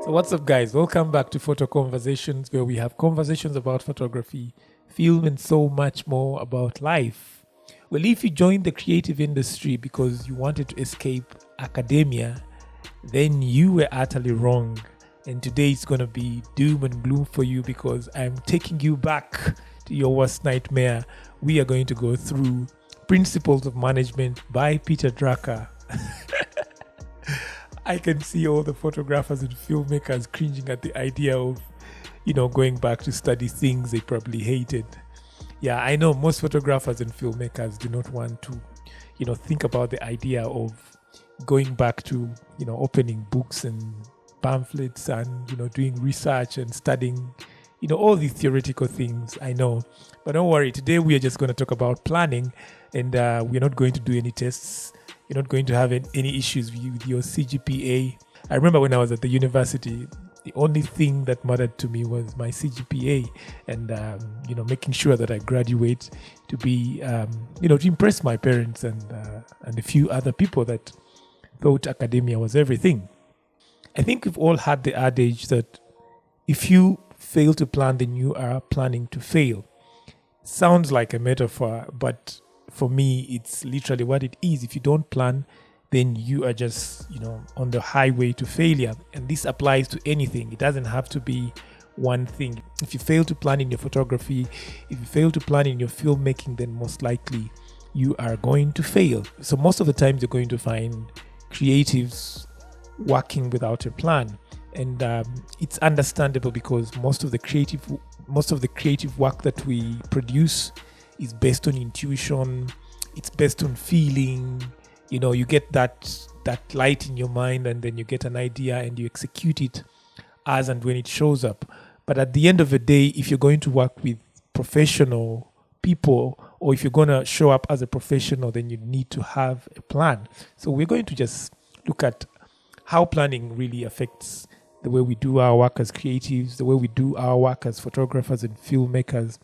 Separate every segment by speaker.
Speaker 1: So what's up, guys? Welcome back to Photo Conversations, where we have conversations about photography, film, and so much more about life. Well, if you joined the creative industry because you wanted to escape academia, then you were utterly wrong. And today it's going to be doom and gloom for you because I'm taking you back to your worst nightmare. We are going to go through Principles of Management by Peter Drucker. I can see all the photographers and filmmakers cringing at the idea of, going back to study things they probably hated. Yeah, I know most photographers and filmmakers do not want to, think about the idea of going back to, opening books and pamphlets and, doing research and studying, all these theoretical things. I know. But don't worry, today we are just going to talk about planning, and we're not going to do any tests. You're not going to have any issues with your CGPA. I remember when I was at the university, the only thing that mattered to me was my CGPA and, making sure that I graduate to be, to impress my parents and a few other people that thought academia was everything. I think we've all had the adage that if you fail to plan, then you are planning to fail. Sounds like a metaphor, but for me, it's literally what it is. If you don't plan, then you are just, on the highway to failure. And this applies to anything. It doesn't have to be one thing. If you fail to plan in your photography, if you fail to plan in your filmmaking, then most likely you are going to fail. So most of the times you're going to find creatives working without a plan. And it's understandable because most of the creative work that we produce is based on intuition. It's based on feeling. You get that light in your mind, and then you get an idea and you execute it as and when it shows up. But at the end of the day, if you're going to work with professional people, or if you're going to show up as a professional, then you need to have a plan. So we're going to just look at how planning really affects the way we do our work as creatives, the way we do our work as photographers and filmmakers.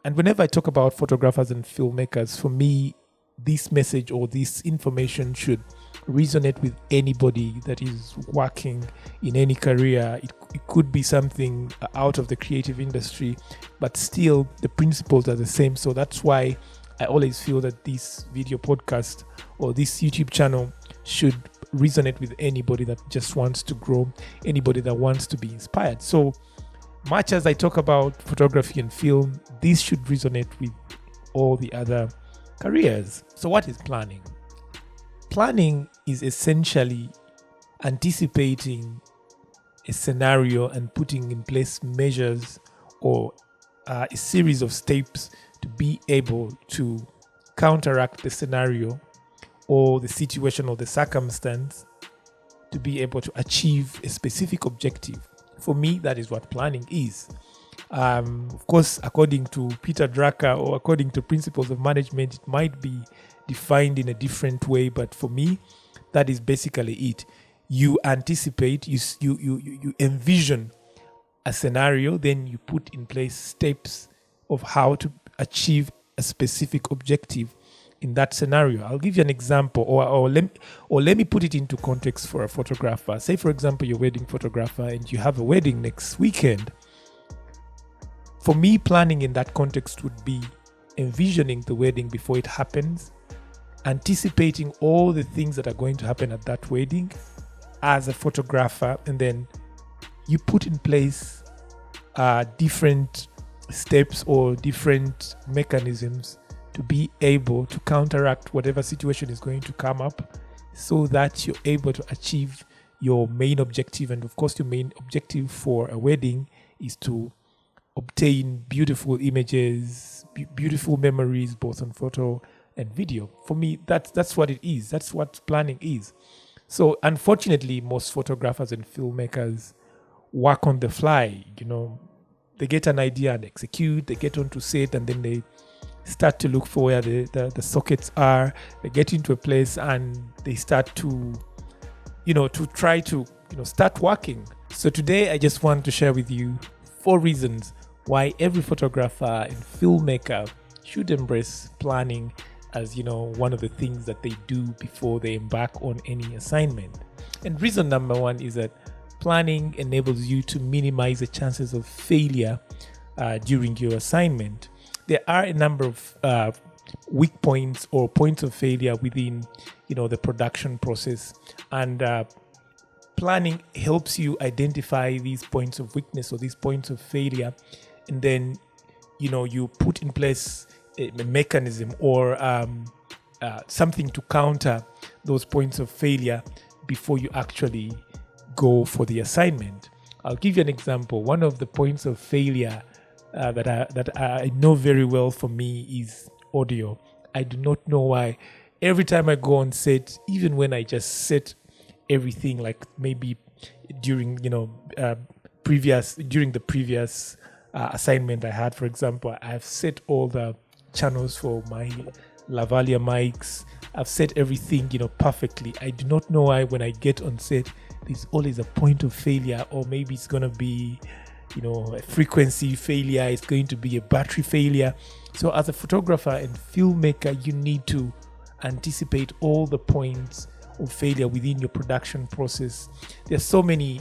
Speaker 1: And whenever I talk about photographers and filmmakers, for me, this message or this information should resonate with anybody that is working in any career. It could be something out of the creative industry, but still the principles are the same. So that's why I always feel that this video podcast or this YouTube channel should resonate with anybody that just wants to grow, anybody that wants to be inspired. So much as I talk about photography and film, this should resonate with all the other careers. So what is planning? Planning is essentially anticipating a scenario and putting in place measures or a series of steps to be able to counteract the scenario or the situation or the circumstance to be able to achieve a specific objective. For me, that is what planning is. Of course, according to Peter Drucker or according to Principles of Management, it might be defined in a different way, but for me, that is basically it. You anticipate, you envision a scenario, then you put in place steps of how to achieve a specific objective in that scenario. I'll give you an example, or let me put it into context for a photographer. Say, for example, you're a wedding photographer and you have a wedding next weekend. For me, planning in that context would be envisioning the wedding before it happens, anticipating all the things that are going to happen at that wedding as a photographer, and then you put in place different steps or different mechanisms to be able to counteract whatever situation is going to come up so that you're able to achieve your main objective. And of course, your main objective for a wedding is to obtain beautiful images, beautiful memories, both on photo and video. For me, that's what it is. That's what planning is. So unfortunately, most photographers and filmmakers work on the fly. They get an idea and execute, they get onto set, and then they start to look for where the sockets are. They get into a place and they start to try to start working. So today I just want to share with you 4 reasons why every photographer and filmmaker should embrace planning as one of the things that they do before they embark on any assignment. And reason number 1 is that planning enables you to minimize the chances of failure during your assignment. There are a number of weak points or points of failure within, the production process, and planning helps you identify these points of weakness or these points of failure, and then you put in place a mechanism or something to counter those points of failure before you actually go for the assignment. I'll give you an example. One of the points of failure that I know very well for me is audio. I do not know why. Every time I go on set, even when I just set everything, like maybe during the previous assignment I had, for example, I've set all the channels for my lavalier mics. I've set everything perfectly. I do not know why when I get on set there's always a point of failure, or maybe it's going to be a frequency failure, it's going to be a battery failure. So as a photographer and filmmaker, you need to anticipate all the points of failure within your production process. There's so many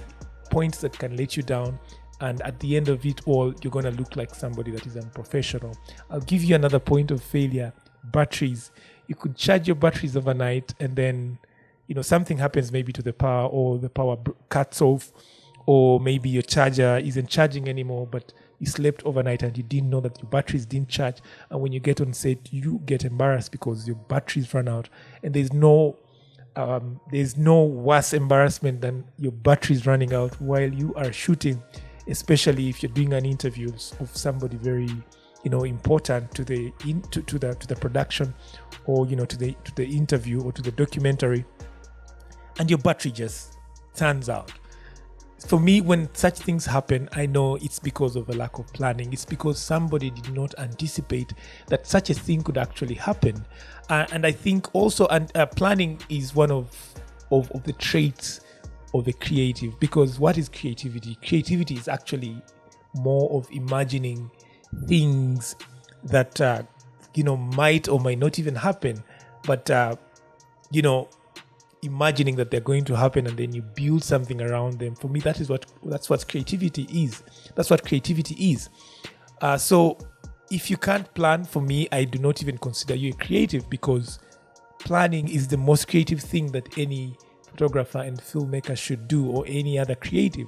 Speaker 1: points that can let you down, and at the end of it all, you're going to look like somebody that is unprofessional. I'll give you another point of failure: batteries. You could charge your batteries overnight, and then something happens maybe to the power, or the power cuts off, or maybe your charger isn't charging anymore, but you slept overnight and you didn't know that your batteries didn't charge. And when you get on set, you get embarrassed because your batteries run out, and there's no worse embarrassment than your batteries running out while you are shooting, especially if you're doing an interview of somebody very important to the production, or to the interview or to the documentary, and your battery just turns out. For me, when such things happen, I know it's because of a lack of planning. It's because somebody did not anticipate that such a thing could actually happen. And I think also, planning is one of the traits of a creative. Because what is creativity? Creativity is actually more of imagining things that might or might not even happen, but imagining that they're going to happen, and then you build something around them. For me, that's what creativity is. That's what creativity is. So if you can't plan, for me, I do not even consider you a creative, because planning is the most creative thing that any photographer and filmmaker should do, or any other creative.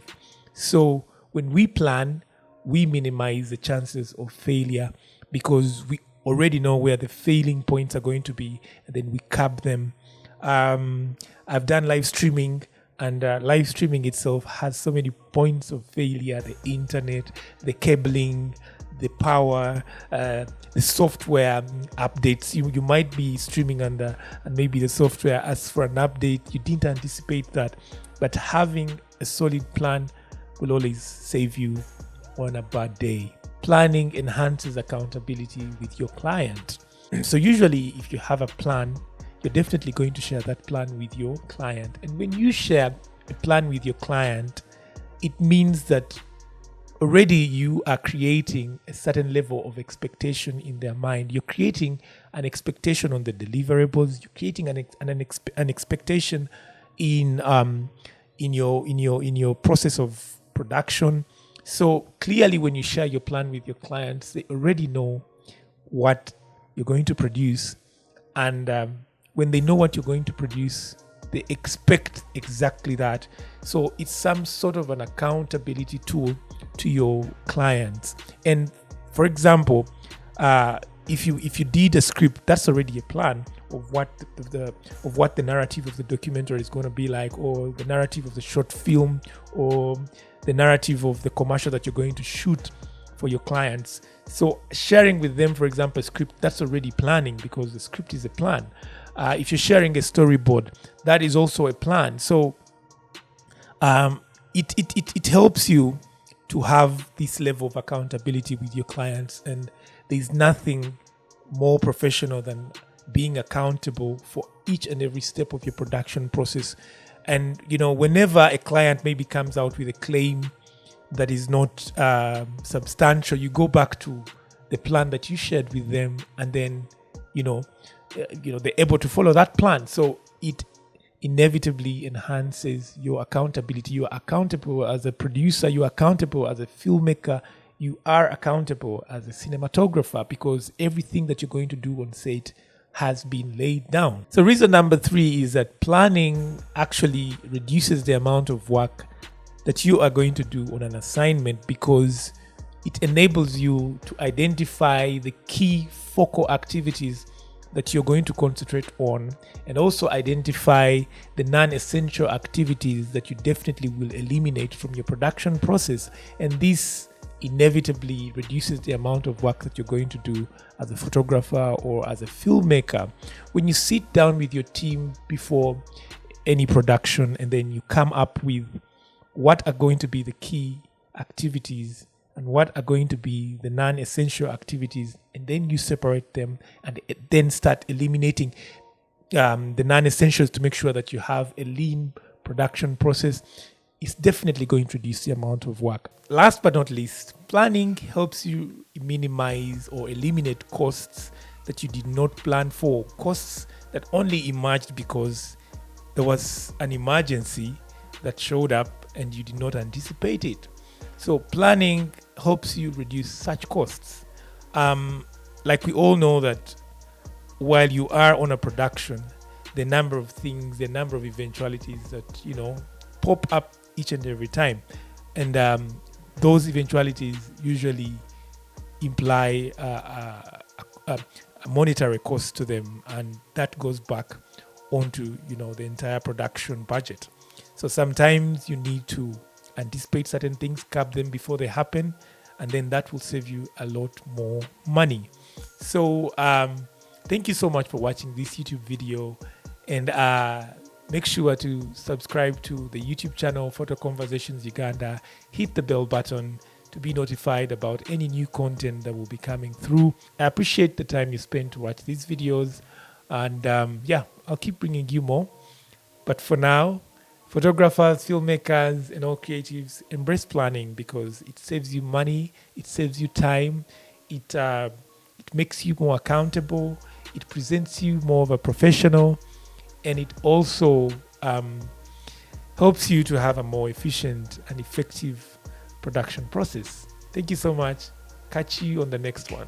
Speaker 1: So when we plan, we minimize the chances of failure, because we already know where the failing points are going to be, and then we cap them. I've done live streaming, and live streaming itself has so many points of failure: the internet, the cabling, the power, the software updates. You might be streaming and maybe the software asks for an update. You didn't anticipate that, but having a solid plan will always save you on a bad day. Planning enhances accountability with your client. So usually, if you have a plan, you're definitely going to share that plan with your client. And when you share a plan with your client, it means that already you are creating a certain level of expectation in their mind. You're creating an expectation on the deliverables. You're creating an expectation in your process of production. So clearly, when you share your plan with your clients, they already know what you're going to produce, and when they know what you're going to produce, they expect exactly that. So it's some sort of an accountability tool to your clients. And for example, if you did a script, that's already a plan of what the narrative of the documentary is going to be like, or the narrative of the short film, or the narrative of the commercial that you're going to shoot for your clients. So sharing with them, for example, a script, that's already planning, because the script is a plan. If you're sharing a storyboard, that is also a plan. So it helps you to have this level of accountability with your clients, and there's nothing more professional than being accountable for each and every step of your production process. And whenever a client maybe comes out with a claim that is not substantial, you go back to the plan that you shared with them, and then they're able to follow that plan. So it inevitably enhances your accountability. You are accountable as a producer, you are accountable as a filmmaker, you are accountable as a cinematographer, because everything that you're going to do on set has been laid down. So reason number 3 is that planning actually reduces the amount of work that you are going to do on an assignment, because it enables you to identify the key focal activities that you're going to concentrate on, and also identify the non-essential activities that you definitely will eliminate from your production process. And this inevitably reduces the amount of work that you're going to do as a photographer or as a filmmaker. When you sit down with your team before any production, and then you come up with what are going to be the key activities and what are going to be the non-essential activities, and then you separate them and then start eliminating the non-essentials to make sure that you have a lean production process, is definitely going to reduce the amount of work. Last but not least, planning helps you minimize or eliminate costs that you did not plan for, costs that only emerged because there was an emergency that showed up and you did not anticipate it. So planning helps you reduce such costs. Like we all know that while you are on a production, the number of things, the number of eventualities that, pop up each and every time. And those eventualities usually imply a monetary cost to them, and that goes back onto, the entire production budget. So sometimes you need to anticipate certain things, cap them before they happen, and then that will save you a lot more money. So thank you so much for watching this YouTube video, and make sure to subscribe to the YouTube channel Photo Conversations Uganda. Hit the bell button to be notified about any new content that will be coming through. I appreciate the time you spend to watch these videos, and I'll keep bringing you more. But for now, photographers, filmmakers, and all creatives, embrace planning, because it saves you money, it saves you time, it makes you more accountable, it presents you more of a professional, and it also helps you to have a more efficient and effective production process. Thank you so much. Catch you on the next one.